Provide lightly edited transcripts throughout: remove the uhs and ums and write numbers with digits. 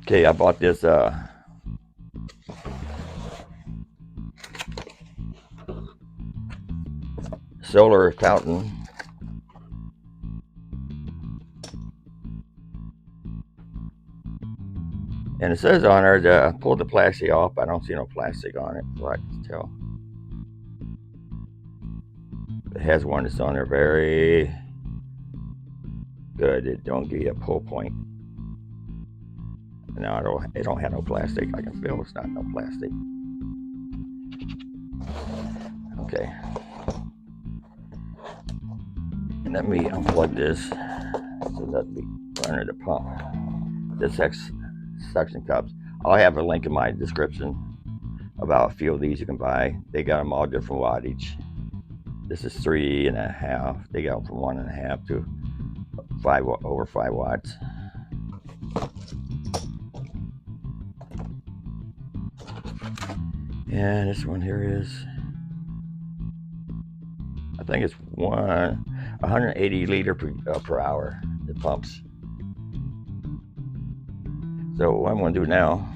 Okay, I bought this solar fountain, and it says on there to pull the plastic off. I don't see no plastic on it, so I can tell. It has one that's on there very good. It don't give you a pull point. No, it don't have no plastic. I can feel it's not no plastic. Okay. Let me unplug this so that we run the pump. This suction cups. I'll have a link in my description about a few of these you can buy. They got them all different wattage. This is 3.5. They got them from 1.5 to over 5 watts. And this one here is, I think it's 180 liter per hour. It pumps. So what I'm going to do now,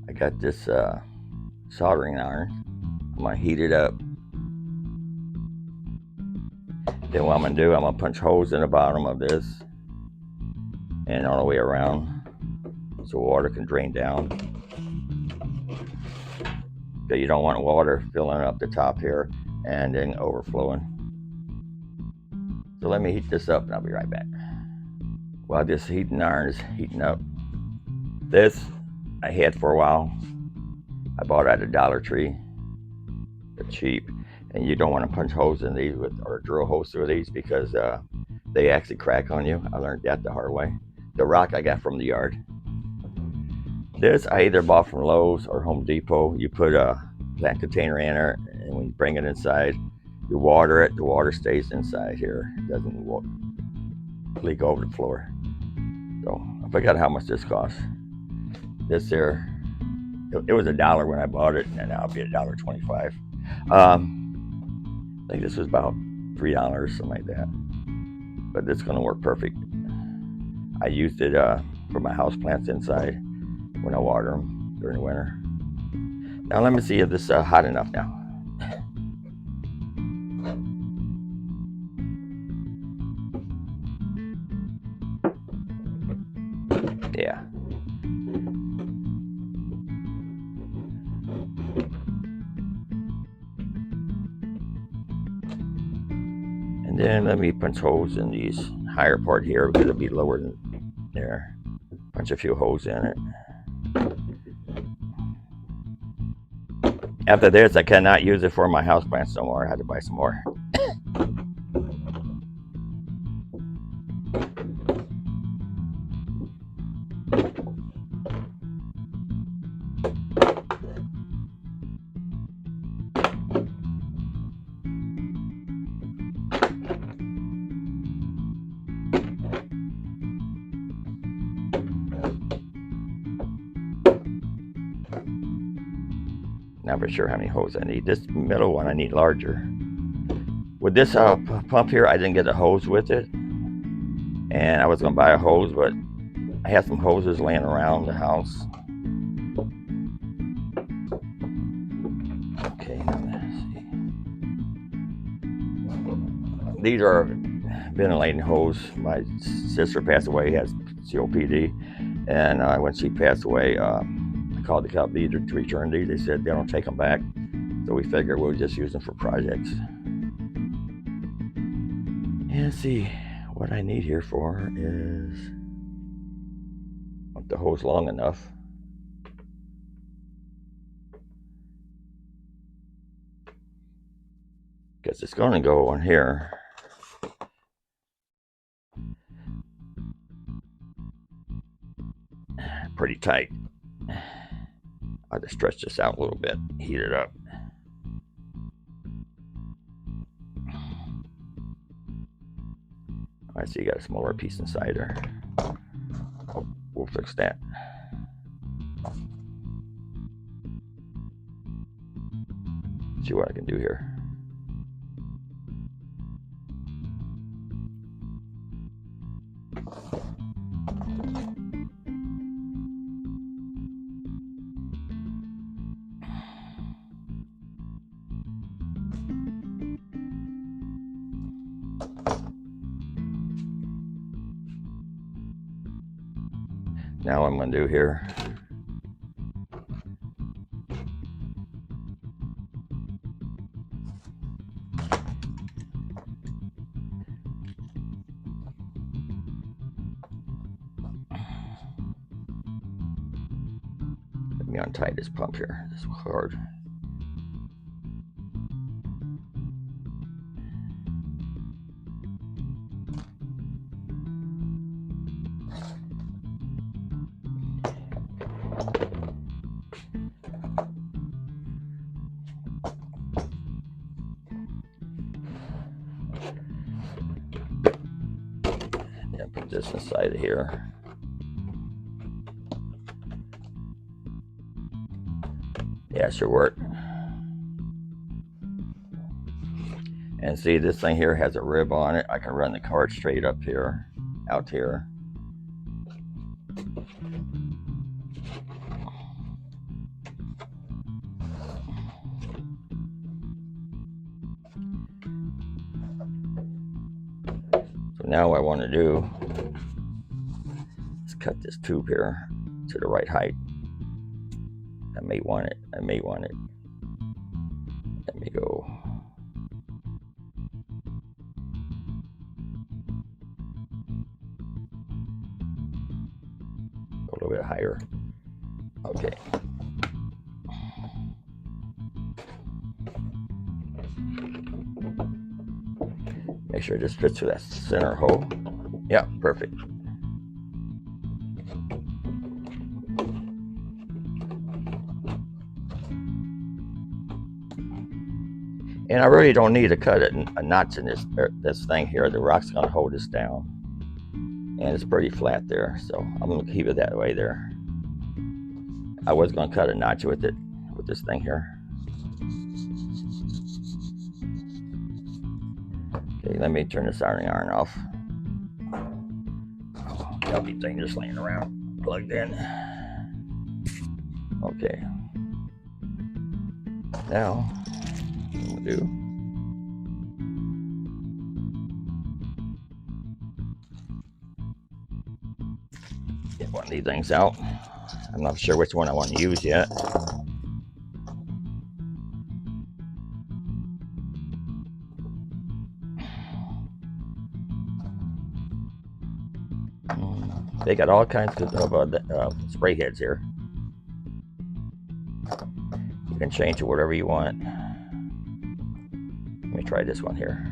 I got this soldering iron. I'm going to heat it up. Then what I'm going to do, I'm going to punch holes in the bottom of this and all the way around so water can drain down. But you don't want water filling up the top here and then overflowing. So let me heat this up and I'll be right back. While this heating iron is heating up, this I had for a while. I bought it at Dollar Tree. They're cheap, and you don't want to punch holes in these or drill holes through these because they actually crack on you. I learned that the hard way. The rock I got from the yard. This I either bought from Lowe's or Home Depot. You put a plant container in it, and when you bring it inside, you water it. The water stays inside here. It doesn't leak over the floor. So I forgot how much this costs. This here, it was $1 when I bought it, and now it'll be $1.25. I think this was about $3, something like that. But it's going to work perfect. I used it for my house plants inside when I water them during the winter. Now let me see if this is hot enough now. Yeah. And then let me punch holes in these higher part here because it'll be lower than there. Punch a few holes in it. After this, I cannot use it for my houseplants no more. I had to buy some more. Not for sure how many hose I need. This middle one I need larger. With this pump here, I didn't get a hose with it. And I was going to buy a hose, but I had some hoses laying around the house. Okay, let's see. These are ventilating hose. My sister passed away, has COPD. And when she passed away, I called the company to return these. They said they don't take them back. So we figured we'll just use them for projects. And let's see, what I need here for is, want the hose long enough. Because it's going to go on here. Pretty tight. I'll just stretch this out a little bit, heat it up. Alright, so you got a smaller piece inside there. We'll fix that. See what I can do here. Now what I'm going to do here, let me untie this pump here. This is hard. Put this inside of here. Yeah, it should work. And see, this thing here has a rib on it. I can run the card straight up here, out here. So now what I want to do is cut this tube here to the right height. I may want it. Let me go. A little bit higher. Okay. Make sure it just fits through that center hole. Yeah, perfect. And I really don't need to cut a notch in this thing here. The rock's going to hold this down. And it's pretty flat there, so I'm going to keep it that way there. I was going to cut a notch with it, with this thing here. Okay, let me turn this iron off. That'll be dangerous laying around, plugged in. Okay. Now, what I'm gonna do, get one of these things out. I'm not sure which one I want to use yet. They got all kinds of spray heads here. You can change it whatever you want. Let me try this one here.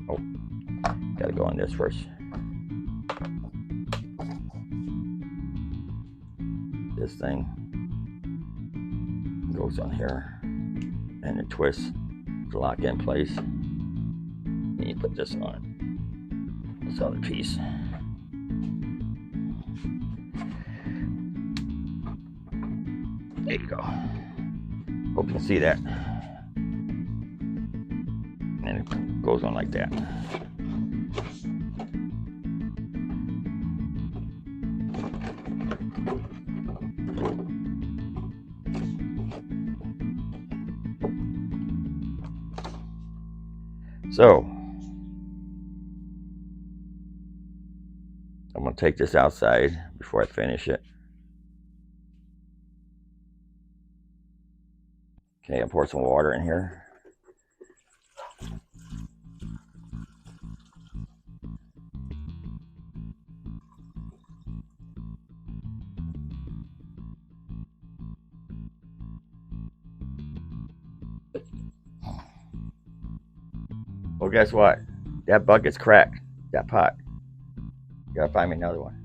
Oh, gotta go on this first. This thing goes on here and it twists to lock in place. And you put this on this other piece. There you go. Hope you can see that. And it goes on like that. So, I'm going to take this outside before I finish it. Okay, I'll pour some water in here. Well, guess what? That bucket's cracked. That pot. Gotta find me another one.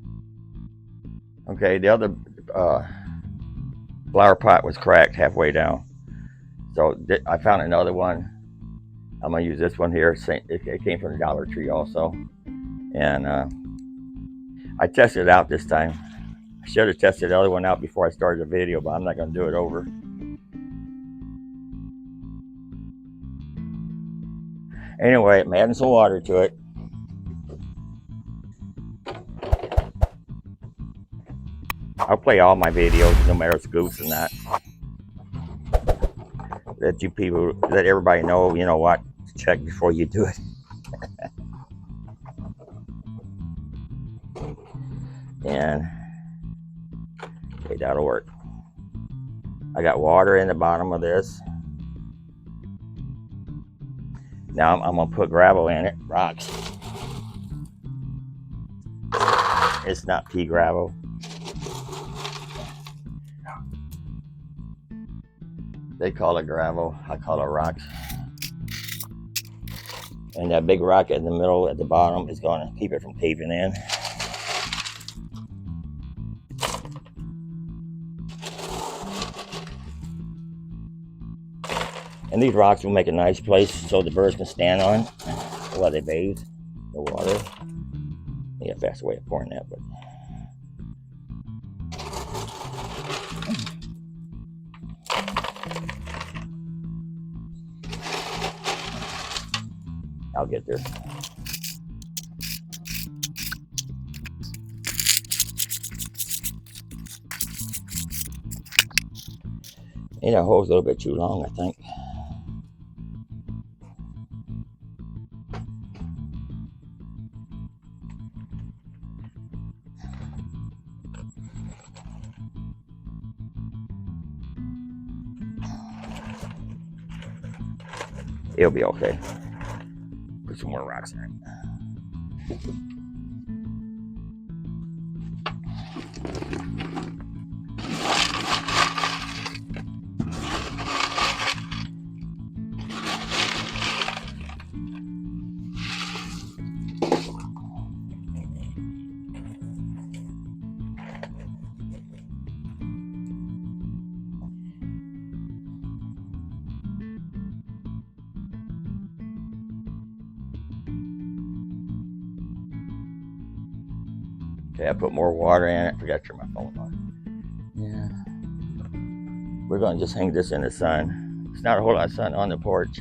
Okay, the other flower pot was cracked halfway down. So I found another one. I'm gonna use this one here. It came from the Dollar Tree also. And I tested it out this time. I should have tested the other one out before I started the video, but I'm not going to do it over. Anyway, I'm adding some water to it. I'll play all my videos, no matter if it's goose or not. Let you people, let everybody know, you know what, check before you do it. And okay, that'll work. I got water in the bottom of this. Now I'm gonna put gravel in it, rocks. It's not pea gravel. They call it gravel, I call it rocks. And that big rock in the middle at the bottom is gonna keep it from caving in. And these rocks will make a nice place so the birds can stand on while they bathe the water. Yeah, faster way of pouring that, but I'll get there. Yeah, that hole's a little bit too long, I think. It'll be okay. Put some more rocks in it. Okay, I put more water in it. Forgot to turn my phone on. Yeah. We're gonna just hang this in the sun. It's not a whole lot of sun on the porch.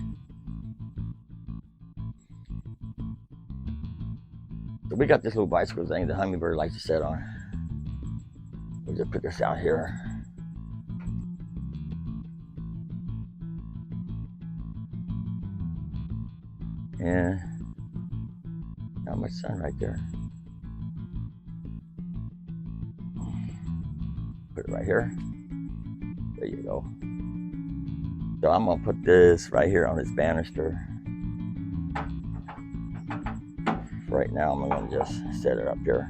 So we got this little bicycle thing the hummingbird likes to sit on. We'll just put this out here. Yeah. Not much sun right there. Put it right here. There you go. So I'm gonna put this right here on this banister. Right now I'm gonna just set it up here.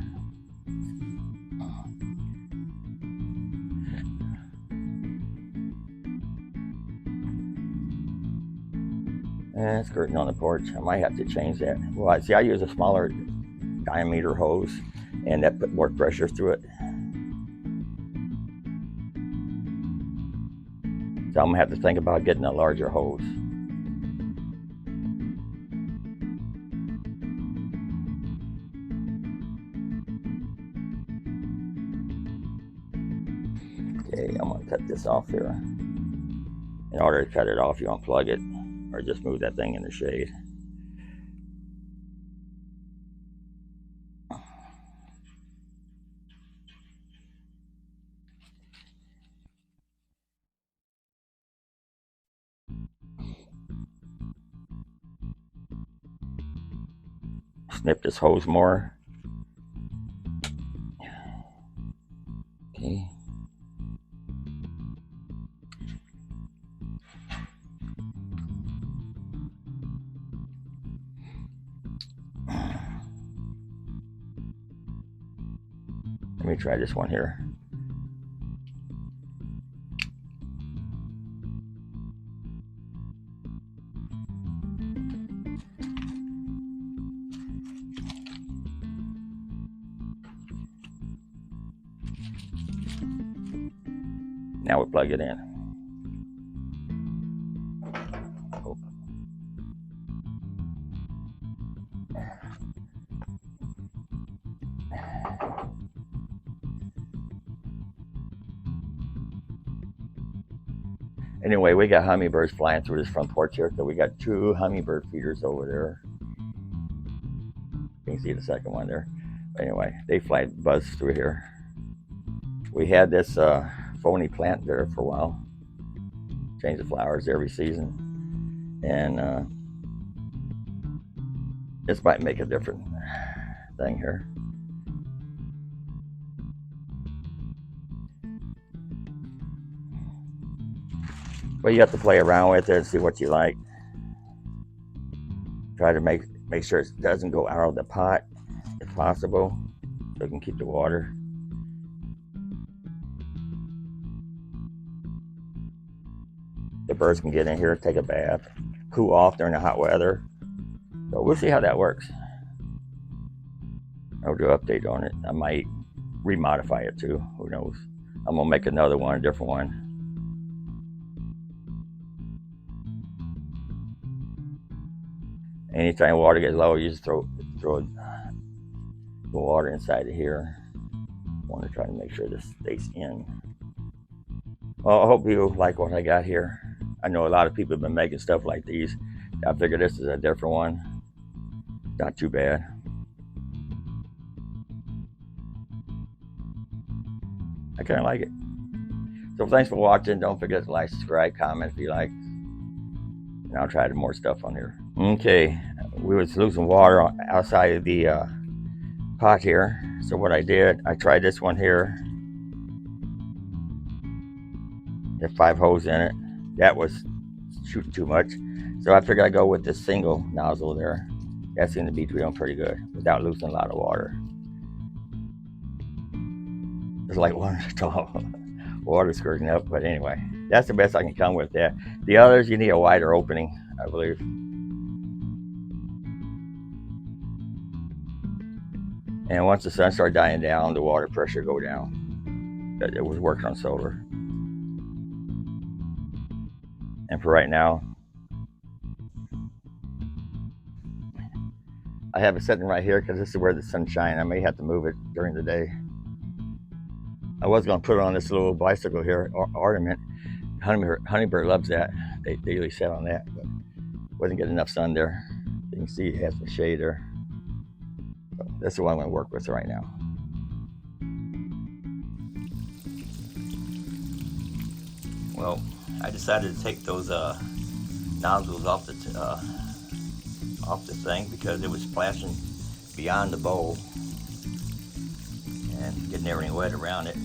And it's skirting on the porch. I might have to change that. Well, see, I use a smaller diameter hose, and that put more pressure through it. So I'm gonna have to think about getting a larger hose. Okay, I'm gonna cut this off here. In order to cut it off, you unplug it, or just move that thing in the shade. Snip this hose more. Okay. Let me try this one here. Now we plug it in. Oh. Anyway, we got hummingbirds flying through this front porch here. So we got 2 hummingbird feeders over there. You can see the second one there. But anyway, they buzz through here. We had this phony plant there for a while. Change the flowers every season. And this might make a different thing here. But you have to play around with it and see what you like. Try to make sure it doesn't go out of the pot if possible, so it can keep the water. The birds can get in here, take a bath, cool off during the hot weather. So we'll see how that works. I'll do an update on it. I might remodify it too, who knows. I'm gonna make another one, a different one. Anytime water gets low, you just throw the water inside of here. I want to try to make sure this stays in. Well, I hope you like what I got here. I know a lot of people have been making stuff like these. I figured this is a different one. Not too bad. I kind of like it. So thanks for watching. Don't forget to like, subscribe, comment if you like. And I'll try more stuff on here. Okay, we was losing water outside of the pot here. So what I did, I tried this one here. There's 5 holes in it. That was shooting too much. So I figured I'd go with this single nozzle there. That seemed to be doing pretty good without losing a lot of water. It's like one tall water skirting up, but anyway, that's the best I can come with that. The others, you need a wider opening, I believe. And once the sun started dying down, the water pressure go down. It was working on solar. And for right now, I have it sitting right here because this is where the sun's shining. I may have to move it during the day. I was going to put it on this little bicycle here, ornament. Hummingbird loves that. They usually sit on that, but wasn't getting enough sun there. You can see it has some shade there. So that's the one I'm going to work with right now. Well, I decided to take those nozzles off the thing because it was splashing beyond the bowl and getting everything wet around it.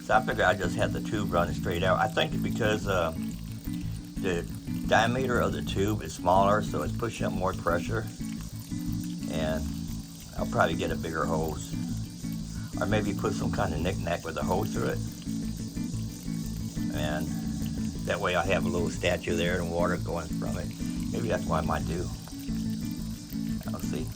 So I figured I just had the tube running straight out. I think it's because the diameter of the tube is smaller, so it's pushing up more pressure. And I'll probably get a bigger hose, or maybe put some kind of knick-knack with a hose through it, and that way I have a little statue there and water going from it. Maybe that's what I might do. I'll see.